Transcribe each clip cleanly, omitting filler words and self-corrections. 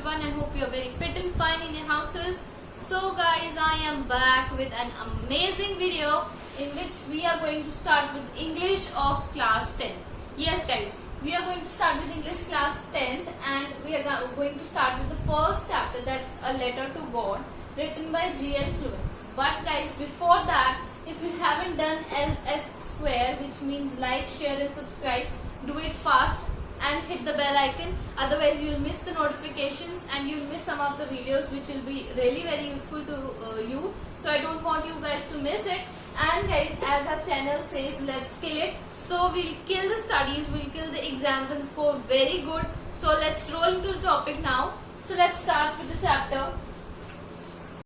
everyone. I hope you're very fit and fine in your houses. So guys, I am back with an amazing video in which we are going to start with English of class 10. Yes guys, we are going to start with English class 10th and we are going to start with the first chapter, that's A Letter to God, written by G.L. Fluence. But guys, before that, if you haven't done LS square, which means like, share and subscribe, do it fast and hit the bell icon, otherwise you'll miss the notifications and you'll miss some of the videos which will be really very useful to you. So I don't want you guys to miss it. And guys, as our channel says, let's kill it. So we'll kill the studies, we'll kill the exams and score very good. So let's roll into the topic now. So let's start with the chapter.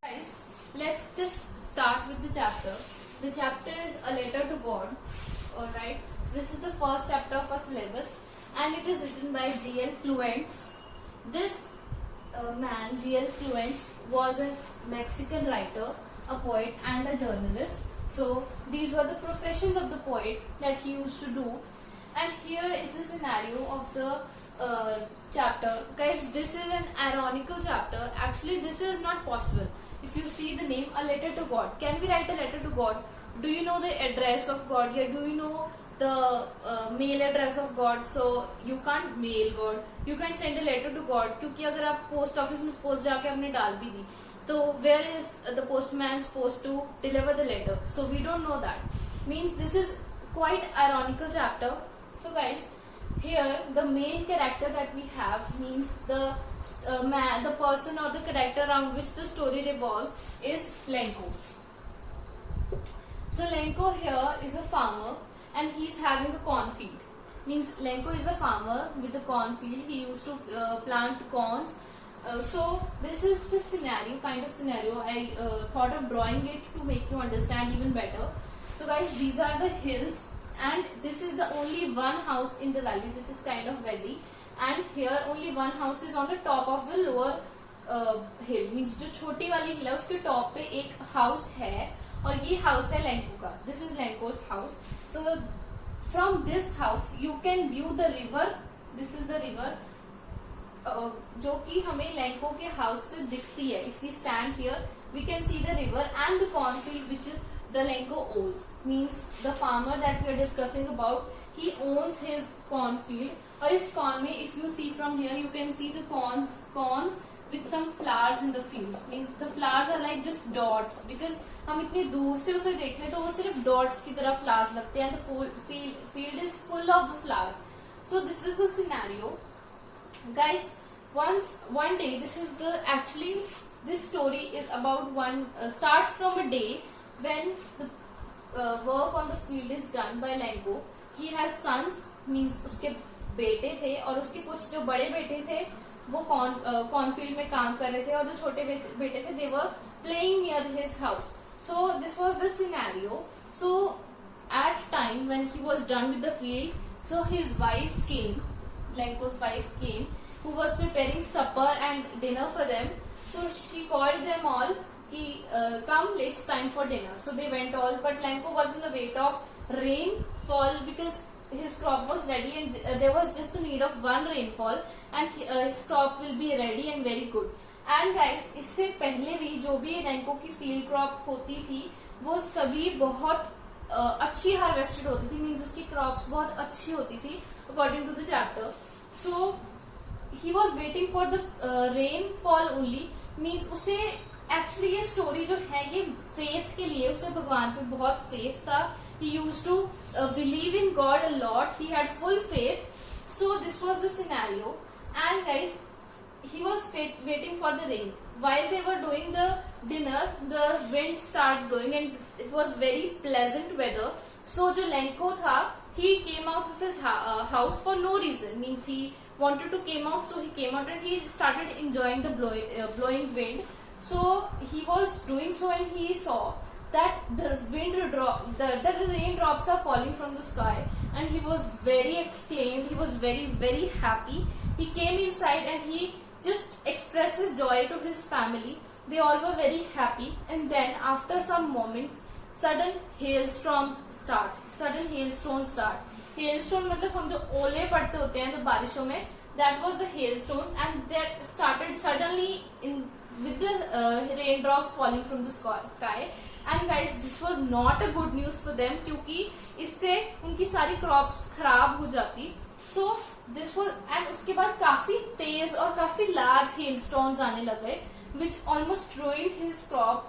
Guys, let's just start with the chapter. The chapter is A Letter to God. Alright, so this is the first chapter of our syllabus and it is written by G.L. Fluence. This man, G.L. Fluence, was a Mexican writer, a poet and a journalist. So these were the professions of the poet that he used to do. And here is the scenario of the chapter. Guys, this is an ironical chapter. Actually, this is not possible. If you see the name, A Letter to God. Can we write a letter to God? Do you know the address of God here? Do you know the mail address of God? So you can't mail God. You can send a letter to God. क्योंकि अगर आप post office में post जाके आपने डाल भी दी, तो where is the postman supposed to deliver the letter? So we don't know that. Means this is quite ironical chapter. So guys, here the main character that we have means the man, the person or the character around which the story revolves is Lenko. So Lenko here is a farmer and he's having a cornfield. Means Lenko is a farmer with a cornfield. He used to plant corns. So this is the scenario, kind of scenario. I thought of drawing it to make you understand even better. So guys, these are the hills and this is the only one house in the valley. This is kind of valley and here only one house is on the top of the lower hill. Means जो छोटी वाली hill है उसके top पे एक house है और ये house है लेंको का. This is Lenko's house. So from this house you can view the river. This is the river जो कि हमें लेंको के house से दिखती है. If we stand here, we can see the river and the cornfield which the Lenko owns. Means the farmer that we are discussing about, he owns his cornfield. और इस corn में, if you see from here, you can see the corns with some flowers in the fields. Means the flowers are like just dots because हम इतनी दूर से उसे देख रहे तो वो सिर्फ dots की तरह flowers लगते हैं. The field is full of the flowers. So this is the scenario. Guys, one day, this is this story is about starts from a day when the work on the field is done by Lenko. He has sons, means उसके बेटे थे और उसके कुछ जो बड़े बेटे थे वो cornfield में काम कर रहे थे और जो छोटे बेटे थे, they were playing near his house. So this was the scenario. So at time when he was done with the field, so his wife came, Lenko's wife came, who was preparing supper and dinner for them. So she called them all, come, it's time for dinner. So they went all, but Lenko was in the wait of rainfall because his crop was ready and there was just the need of one rainfall and his crop will be ready and very good. And guys, इससे पहले भी जो भी Lenko की field crop होती थी वो सभी बहुत अच्छी harvested होती थी. Means उसकी crops बहुत अच्छी होती थी according to the chapter. So he was waiting for the rainfall only. Means उसे actually ये story जो है ये faith के लिए, उसे भगवान पे बहुत faith था. He used to believe in God a lot. He had full faith. So this was the scenario. And guys, he was waiting for the rain. While they were doing the dinner, the wind started blowing and it was very pleasant weather. So जो Lenko था, he came out of his house for no reason. Means he wanted to came out, so he came out and he started enjoying the blowing wind. So he was doing so and he saw that the raindrops are falling from the sky and he was very exclaimed. He was very very happy. He came inside and he just expressed his joy to his family. They all were very happy and then after some moments sudden hailstones start. Hailstone मतलब हम जो ओले पड़ते होते हैं जब बारिशों में, that was the hailstones, and that started suddenly in with the raindrops falling from the sky. And guys, this was not a good news for them, क्योंकि इससे उनकी सारी क्रॉप्स खराब हो जाती. So this was, and उसके बाद काफी तेज और काफी लार्ज hailstones आने लगे, which almost ruined his crop.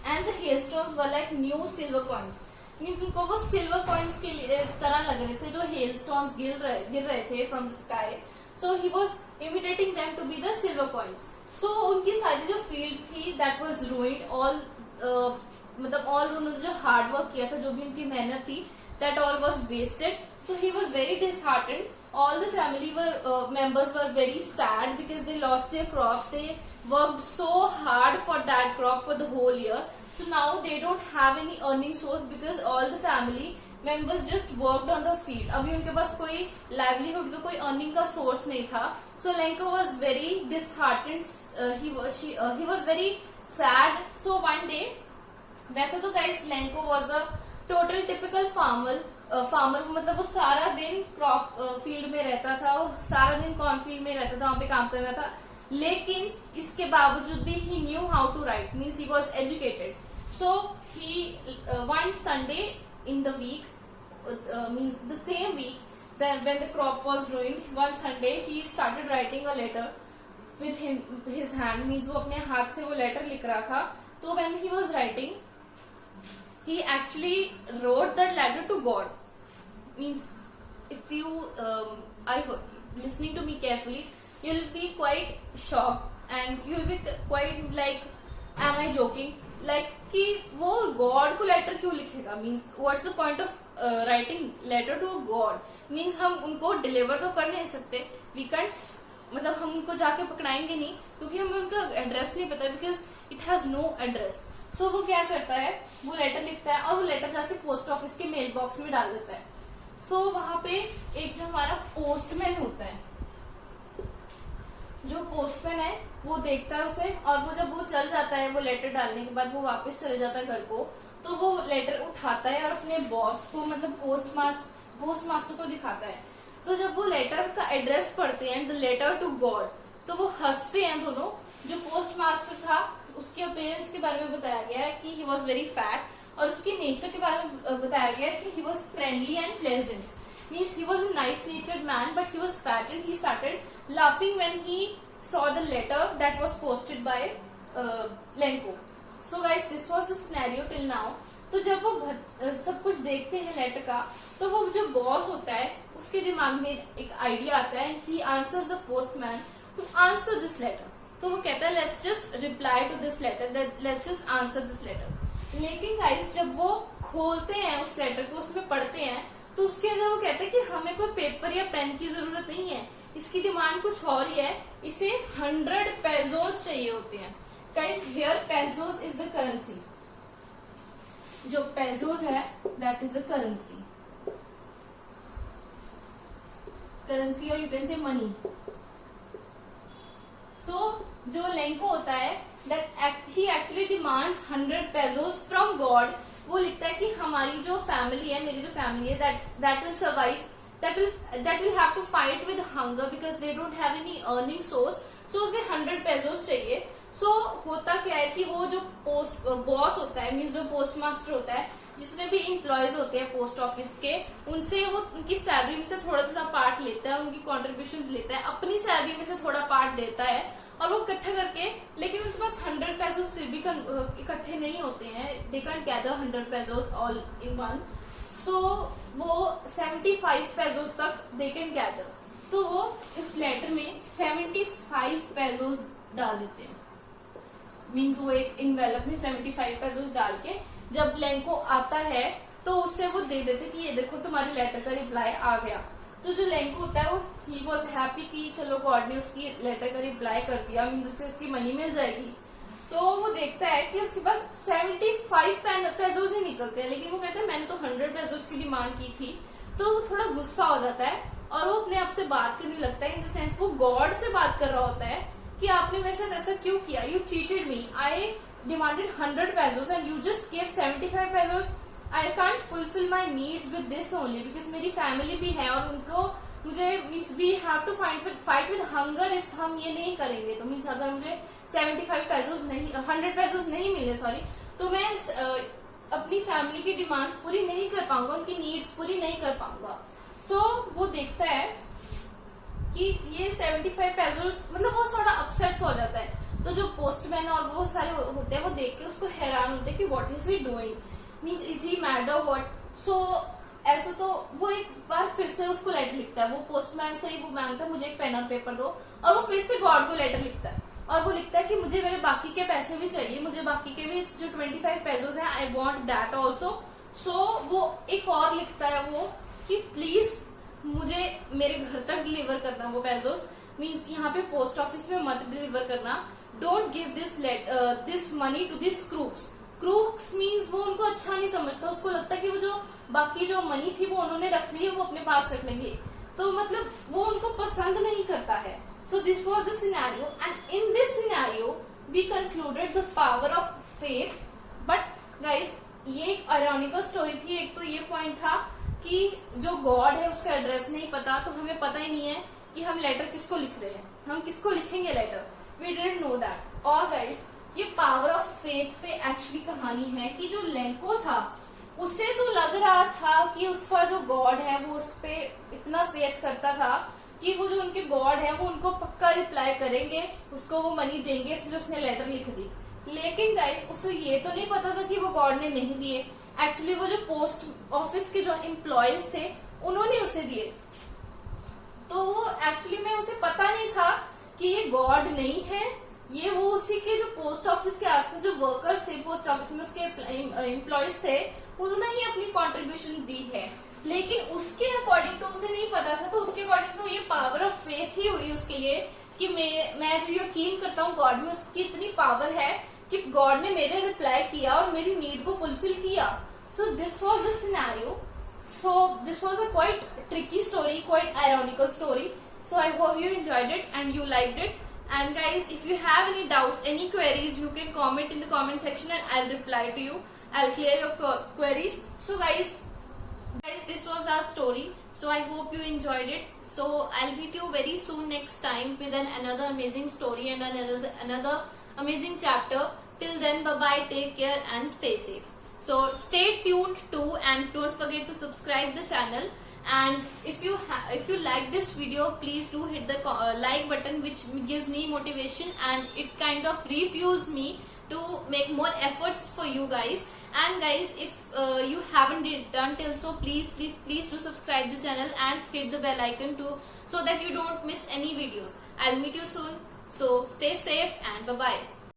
And the hailstones were like new silver coins. Means उनको वो सिल्वर कॉइन्स के लिए तरह लग रहे थे जो hailstones गिर रहे थे from the sky. So he was imitating them to be the silver coins. So उनकी सारी जो फील्ड थी that was ruined. all मतलब all उन्होंने जो हार्ड वर्क किया था, जो भी उनकी मेहनत थी, that all was wasted. So he was very disheartened. All the family members were very sad because they lost their crop. They worked so hard for that crop for the whole year. So now they don't have any earning source because all the family members just worked on the field. अभी उनके पास कोई livelihood का कोई earning का source नहीं था. So Lenko was very disheartened. He was very sad. So one day, वैसे तो guys Lenko was a total typical farmer. मतलब वो सारा दिन क्रॉप फील्ड में रहता था, वो सारा दिन कॉर्न फील्ड में रहता था, वहां पे काम कर रहा था. लेकिन इसके बावजूद भी he knew how to write, means he was educated. So he one Sunday in the week, means the same week when the crop was ruined, one Sunday he started writing a letter with his hand, means वो अपने हाथ से वो letter लिख रहा था. तो when he was writing, he actually wrote that letter to God. Means if you listening to me carefully, you'll be quite shocked and you'll be quite like, am I joking? Like कि वो God को letter क्यों लिखेगा? Means what's the point of writing letter to God? Means हम उनको deliver तो कर नहीं सकते, we can't, मतलब हम उनको जाके पकड़ाएंगे नहीं क्योंकि हमें उनका एड्रेस नहीं पता, because it has no address. So वो क्या करता है, वो लेटर लिखता है और वो लेटर जाके पोस्ट ऑफिस के मेल बॉक्स में डाल देता है. सो वहां पे एक जो हमारा पोस्टमैन होता है, जो पोस्टमैन है वो देखता है उसे, और वो जब वो चल जाता है, वो लेटर डालने के बाद वो वापस चले जाता है घर को, तो वो लेटर उठाता है और अपने बॉस को, मतलब पोस्ट मास्टर को दिखाता है. तो जब वो लेटर का एड्रेस पढ़ते हैं, द लेटर टू गॉड, तो वो हंसते हैं दोनों. जो पोस्ट मास्टर था उसके अपीयरेंस के बारे में बताया गया है कि ही वॉज वेरी फैट, और उसके नेचर के बारे में बताया गया है कि he was friendly and pleasant. Means he was a nice नेचर्ड man, but he was fat and he started laughing when he saw the letter that was posted by Lenko. So guys, this was the scenario till now. तो जब वो सब कुछ देखते हैं letter का, तो वो जो बॉस होता है उसके दिमाग में एक आइडिया आता है, and he answers the postman to answer this letter. तो वो कहता है let's just reply to this letter, let's just answer this letter. लेकिन गाइस जब वो खोलते हैं उस लेटर को, उसमें पढ़ते हैं, तो उसके अंदर वो कहते हैं कि हमें कोई पेपर या पेन की जरूरत नहीं है, इसकी डिमांड कुछ और ही है, इसे 100 पेजोस चाहिए होते हैं. Guys here pesos is the currency. जो पेजोस है दैट इज द करेंसी, और you can say money. So जो लेंको होता है that he actually demands 100 pesos from God. वो लिखता है कि हमारी जो फैमिली है, मेरी जो फैमिली है, that will survive, that will have to fight with hunger because they don't have any earning source. So उसे 100 पेजोस चाहिए. So होता क्या है कि वो जो बॉस होता है, मीन्स जो पोस्ट मास्टर होता है, जितने भी एम्प्लॉयज होते हैं पोस्ट ऑफिस के, उनसे वो उनकी सैलरी में से थोड़ा थोड़ा पार्ट लेता है, उनकी कॉन्ट्रीब्यूशन लेता है, अपनी सैलरी में से थोड़ा पार्ट देता है, और वो इकट्ठा करके, लेकिन उनके पास 100 पेजोस फिर भी इकट्ठे नहीं होते हैं. They can gather 100 pesos all in one. So वो 75 पेजोस तक दे कैन गैदर. तो वो इस लेटर में 75 पेजोस डाल देते हैं. मीन्स वो एक इन्वेलप में 75 पेजोस डाल के जब लेंको आता है तो उससे वो दे देते कि ये देखो तुम्हारे लेटर का रिप्लाई आ गया. तो जो लेंको होता है वो ही वॉज हैप्पी कि चलो गॉड ने उसकी लेटर का रिप्लाई कर दिया, मीन्स उससे उसकी मनी मिल जाएगी. तो वो देखता है कि उसके पास 75 पेजोस ही निकलते हैं, लेकिन वो कहता है मैंने तो 100 पेजोस की डिमांड की थी. तो वो थोड़ा गुस्सा हो जाता है और वो अपने आप से बात करने लगता है. इन द सेंस वो गॉड से बात कर रहा होता है कि आपने मेरे साथ ऐसा क्यों किया, you cheated me, I demanded 100 pesos and you just give 75 pesos. I can't fulfil my needs with this only, because मेरी फैमिली भी है और उनको मुझे means we have to fight with hunger if हम ये नहीं करेंगे। तो मीन्स अगर मुझे 75 पैसों नहीं 100 पैसों नहीं मिले सॉरी, तो मैं अपनी फैमिली की डिमांड्स पूरी नहीं कर पाऊंगा, उनकी नीड्स पूरी नहीं कर पाऊंगा। सो वो देखता है कि ये 75 पैसों मतलब वो थोड़ा अपसेट्स हो जाता है। तो जो पोस्टमैन और वो सारे होते हैं वो देख के उसको हैरान होते हैं कि what is he doing, means is he mad और व्हाट। सो ऐसा तो वो एक बार फिर से उसको लेटर लिखता है, वो पोस्टमैन से ही वो मांगता है मुझे एक पेन और पेपर दो, और वो फिर से गॉड को लेटर लिखता है और वो लिखता है कि मुझे मेरे बाकी के पैसे भी चाहिए, मुझे बाकी के भी जो 25 पैसों हैं आई वॉन्ट दैट ऑल्सो। सो वो एक और लिखता है वो कि प्लीज मुझे मेरे घर तक डिलीवर करना वो पैसों, मीन्स यहाँ पे पोस्ट ऑफिस में मत डिलीवर करना। Don't give this money to this crooks. Crooks means वो उनको अच्छा नहीं समझता, उसको लगता है कि वो जो बाकी जो मनी थी वो उन्होंने रख ली है, वो अपने पास रख लेंगे, तो मतलब वो उनको पसंद नहीं करता है। So this was the scenario and in this scenario we concluded the power of faith. But guys ये एक आयरॉनिकल स्टोरी थी। एक तो ये पॉइंट था कि जो गॉड है उसका एड्रेस नहीं पता, तो हमें पता ही नहीं है कि हम लेटर किसको लिख रहे हैं, हम किसको लिखेंगे letter, we didn't know that. और गाइज ये पावर ऑफ फेथ पे एक्चुअली कहानी है कि जो लेंको था उसे तो लग रहा था कि उसका जो गॉड है वो उस पे इतना फेथ करता था कि वो जो उनके गॉड है वो उनको पक्का रिप्लाई करेंगे, उसको वो मनी देंगे, इसलिए उसने लेटर लिख दी। लेकिन गाइस उसे ये तो नहीं पता था कि वो गॉड ने नहीं दिए, एक्चुअली वो जो पोस्ट ऑफिस के जो एम्प्लॉयज थे उन्होंने उसे दिए। तो वो एक्चुअली में उसे पता नहीं था कि ये गॉड नहीं है, ये वो उसी के जो पोस्ट ऑफिस के आसपास जो वर्कर्स थे पोस्ट ऑफिस में उसके एम्प्लॉयज थे उन्होंने ही अपनी कंट्रीब्यूशन दी है। लेकिन उसके अकॉर्डिंग तो उसे नहीं पता था, तो उसके अकॉर्डिंग तो ये पावर ऑफ फेथ ही हुई उसके लिए कि मैं जो यकीन करता हूँ गॉड में, उसकी इतनी पावर है कि गॉड ने मेरे रिप्लाई किया और मेरी नीड को फुलफिल किया। सो this was the scenario. So this was a quite tricky story, quite ironical story. So I hope you enjoyed it and you liked it. And guys, if you have any doubts, any queries, you can comment in the comment section and I'll reply to you. I'll clear your queries. So guys, this was our story. So I hope you enjoyed it. So I'll meet you very soon next time with another amazing story and another amazing chapter. Till then, bye bye, take care and stay safe. So stay tuned too and don't forget to subscribe the channel. And if you like this video, please do hit the like button, which gives me motivation and it kind of refuels me to make more efforts for you guys. And guys, if you haven't done till so, please do subscribe the channel and hit the bell icon too, so that you don't miss any videos. I'll meet you soon. So stay safe and bye bye.